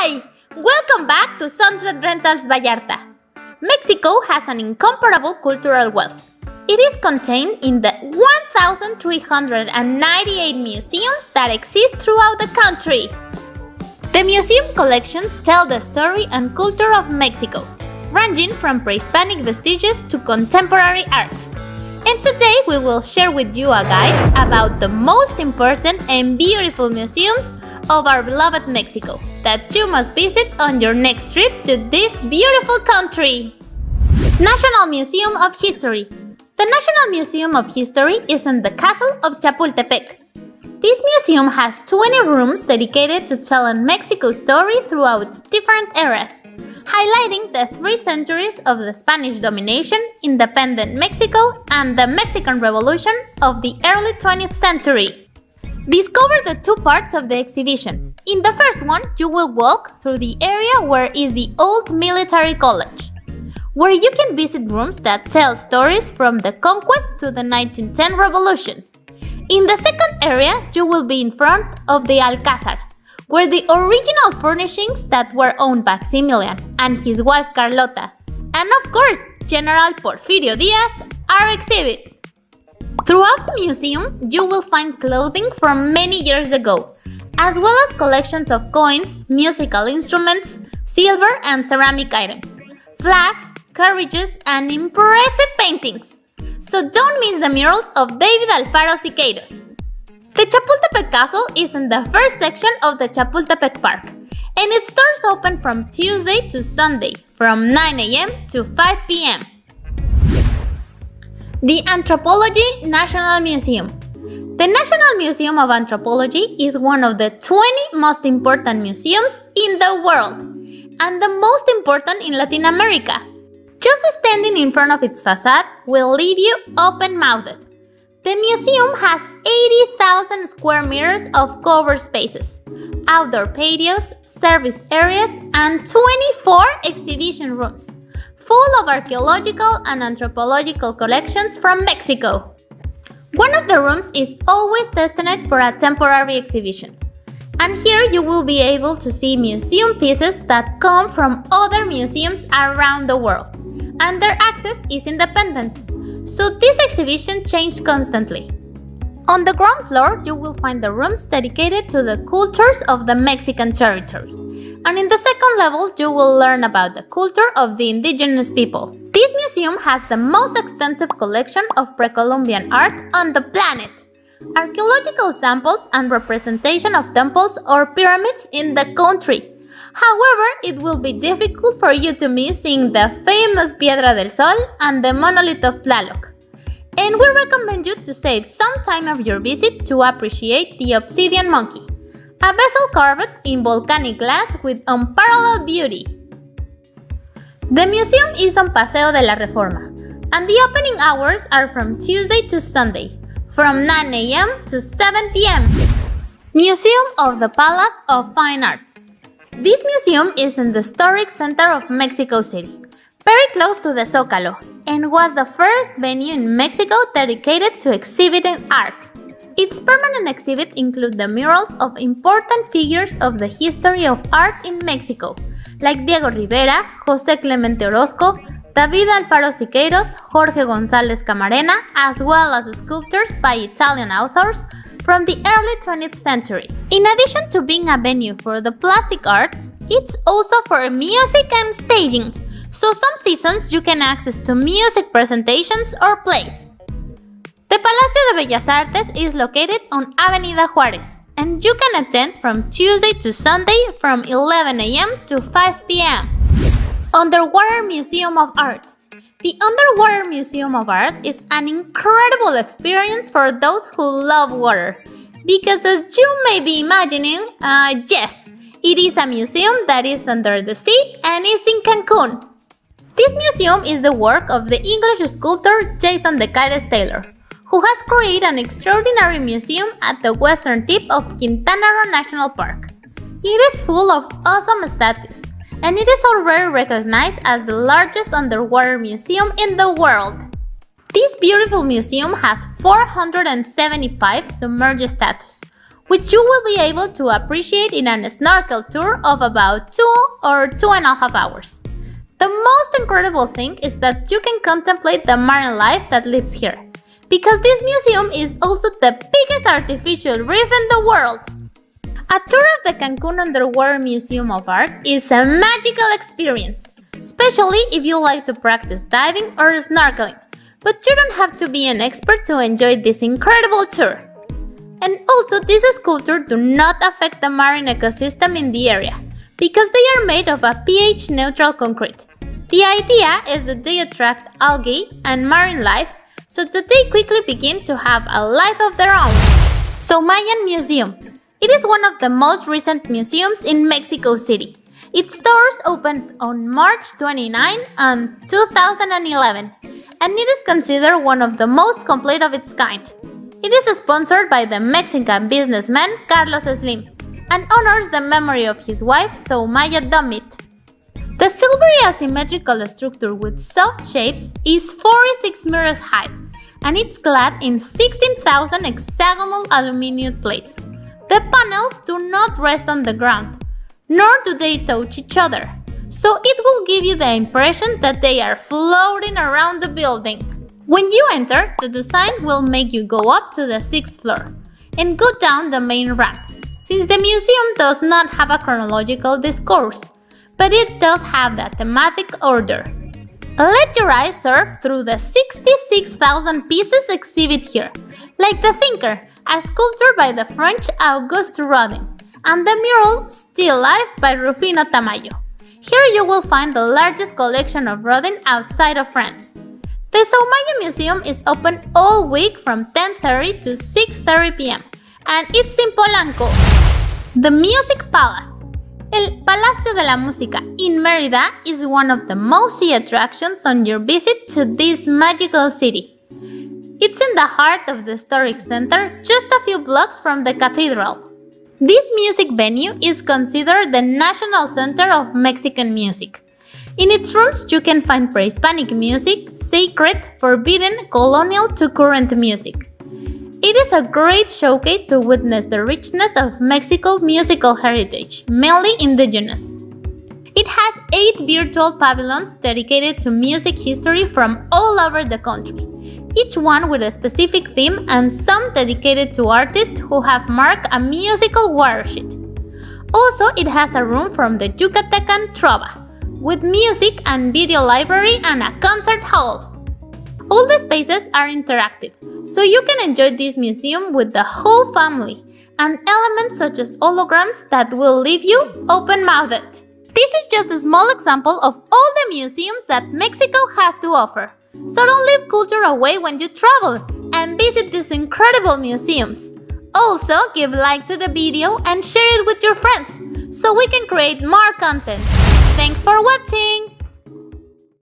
Hi! Welcome back to Sunset Rentals Vallarta. Mexico has an incomparable cultural wealth. It is contained in the 1,398 museums that exist throughout the country. The museum collections tell the story and culture of Mexico, ranging from pre-Hispanic vestiges to contemporary art. And today we will share with you a guide about the most important and beautiful museums of our beloved Mexico that you must visit on your next trip to this beautiful country. National Museum of History. The National Museum of History is in the Castle of Chapultepec. This museum has 20 rooms dedicated to telling Mexico's story throughout its different eras, highlighting the 3 centuries of the Spanish domination, independent Mexico, and the Mexican Revolution of the early 20th century. Discover the 2 parts of the exhibition. In the first one, you will walk through the area where is the old military college, where you can visit rooms that tell stories from the conquest to the 1910 revolution. In the second area, you will be in front of the Alcázar, where the original furnishings that were owned by Maximilian and his wife Carlota, and of course General Porfirio Diaz, are exhibited. Throughout the museum, you will find clothing from many years ago, as well as collections of coins, musical instruments, silver and ceramic items, flags, carriages, and impressive paintings. So don't miss the murals of David Alfaro Siqueiros. The Chapultepec Castle is in the first section of the Chapultepec Park, and its doors open from Tuesday to Sunday from 9 a.m. to 5 p.m. The Anthropology National Museum. The National Museum of Anthropology is one of the 20 most important museums in the world, and the most important in Latin America. Just standing in front of its facade will leave you open-mouthed. The museum has 80,000 square meters of covered spaces, outdoor patios, service areas, and 24 exhibition rooms, full of archaeological and anthropological collections from Mexico. One of the rooms is always destined for a temporary exhibition, and here you will be able to see museum pieces that come from other museums around the world, and their access is independent, so this exhibition changes constantly. On the ground floor, you will find the rooms dedicated to the cultures of the Mexican territory. And in the second level, you will learn about the culture of the indigenous people. This museum has the most extensive collection of pre-Columbian art on the planet, archaeological samples and representation of temples or pyramids in the country. However, it will be difficult for you to miss seeing the famous Piedra del Sol and the monolith of Tlaloc. And we recommend you to save some time of your visit to appreciate the obsidian monkey, a vessel carved in volcanic glass with unparalleled beauty. The museum is on Paseo de la Reforma, and the opening hours are from Tuesday to Sunday, from 9 a.m. to 7 p.m. Museum of the Palace of Fine Arts. This museum is in the historic center of Mexico City, very close to the Zócalo, and was the first venue in Mexico dedicated to exhibiting art. Its permanent exhibit includes the murals of important figures of the history of art in Mexico, like Diego Rivera, José Clemente Orozco, David Alfaro Siqueiros, Jorge González Camarena, as well as sculptures by Italian authors from the early 20th century. In addition to being a venue for the plastic arts, it's also for music and staging, so some seasons you can access to music presentations or plays. The Palacio de Bellas Artes is located on Avenida Juárez, and you can attend from Tuesday to Sunday from 11 a.m. to 5 p.m. Underwater Museum of Art. The Underwater Museum of Art is an incredible experience for those who love water, because as you may be imagining, yes, it is a museum that is under the sea and is in Cancun. This museum is the work of the English sculptor Jason de Caires Taylor, who has created an extraordinary museum at the western tip of Quintana Roo National Park. It is full of awesome statues, and it is already recognized as the largest underwater museum in the world. This beautiful museum has 475 submerged statues, which you will be able to appreciate in a snorkel tour of about 2 or 2.5 hours. The most incredible thing is that you can contemplate the marine life that lives here, because this museum is also the biggest artificial reef in the world. A tour of the Cancun Underwater Museum of Art is a magical experience, especially if you like to practice diving or snorkeling, but you don't have to be an expert to enjoy this incredible tour. And also, these sculptures do not affect the marine ecosystem in the area, because they are made of a pH-neutral concrete. The idea is that they attract algae and marine life so that they quickly begin to have a life of their own. SOUMAYA Museum. It is one of the most recent museums in Mexico City. Its doors opened on March 29, 2011, and it is considered one of the most complete of its kind. It is sponsored by the Mexican businessman Carlos Slim and honors the memory of his wife Soumaya Dumit. The silvery asymmetrical structure with soft shapes is 46 meters high, and it's clad in 16,000 hexagonal aluminum plates. The panels do not rest on the ground, nor do they touch each other, so it will give you the impression that they are floating around the building. When you enter, the design will make you go up to the 6th floor and go down the main ramp, since the museum does not have a chronological discourse, but it does have the thematic order. Let your eyes surf through the 66,000 pieces exhibit here, like The Thinker, a sculpture by the French Auguste Rodin, and the mural Still Life by Rufino Tamayo. Here you will find the largest collection of Rodin outside of France. The SOUMAYA Museum is open all week from 10:30 to 6:30 p.m. and it's in Polanco. The Music Palace. El Palacio de la Música in Mérida is one of the most-see attractions on your visit to this magical city. It's in the heart of the historic center, just a few blocks from the cathedral. This music venue is considered the national center of Mexican music. In its rooms, you can find pre-Hispanic music, sacred, forbidden, colonial to current music. It is a great showcase to witness the richness of Mexico's musical heritage, mainly indigenous. It has 8 virtual pavilions dedicated to music history from all over the country, each one with a specific theme and some dedicated to artists who have marked a musical watershed. Also, it has a room from the Yucatecan Trova, with music and video library and a concert hall. All the spaces are interactive, so you can enjoy this museum with the whole family, and elements such as holograms that will leave you open-mouthed. This is just a small example of all the museums that Mexico has to offer. So don't leave culture away when you travel, and visit these incredible museums. Also, give like to the video and share it with your friends, so we can create more content. Thanks for watching!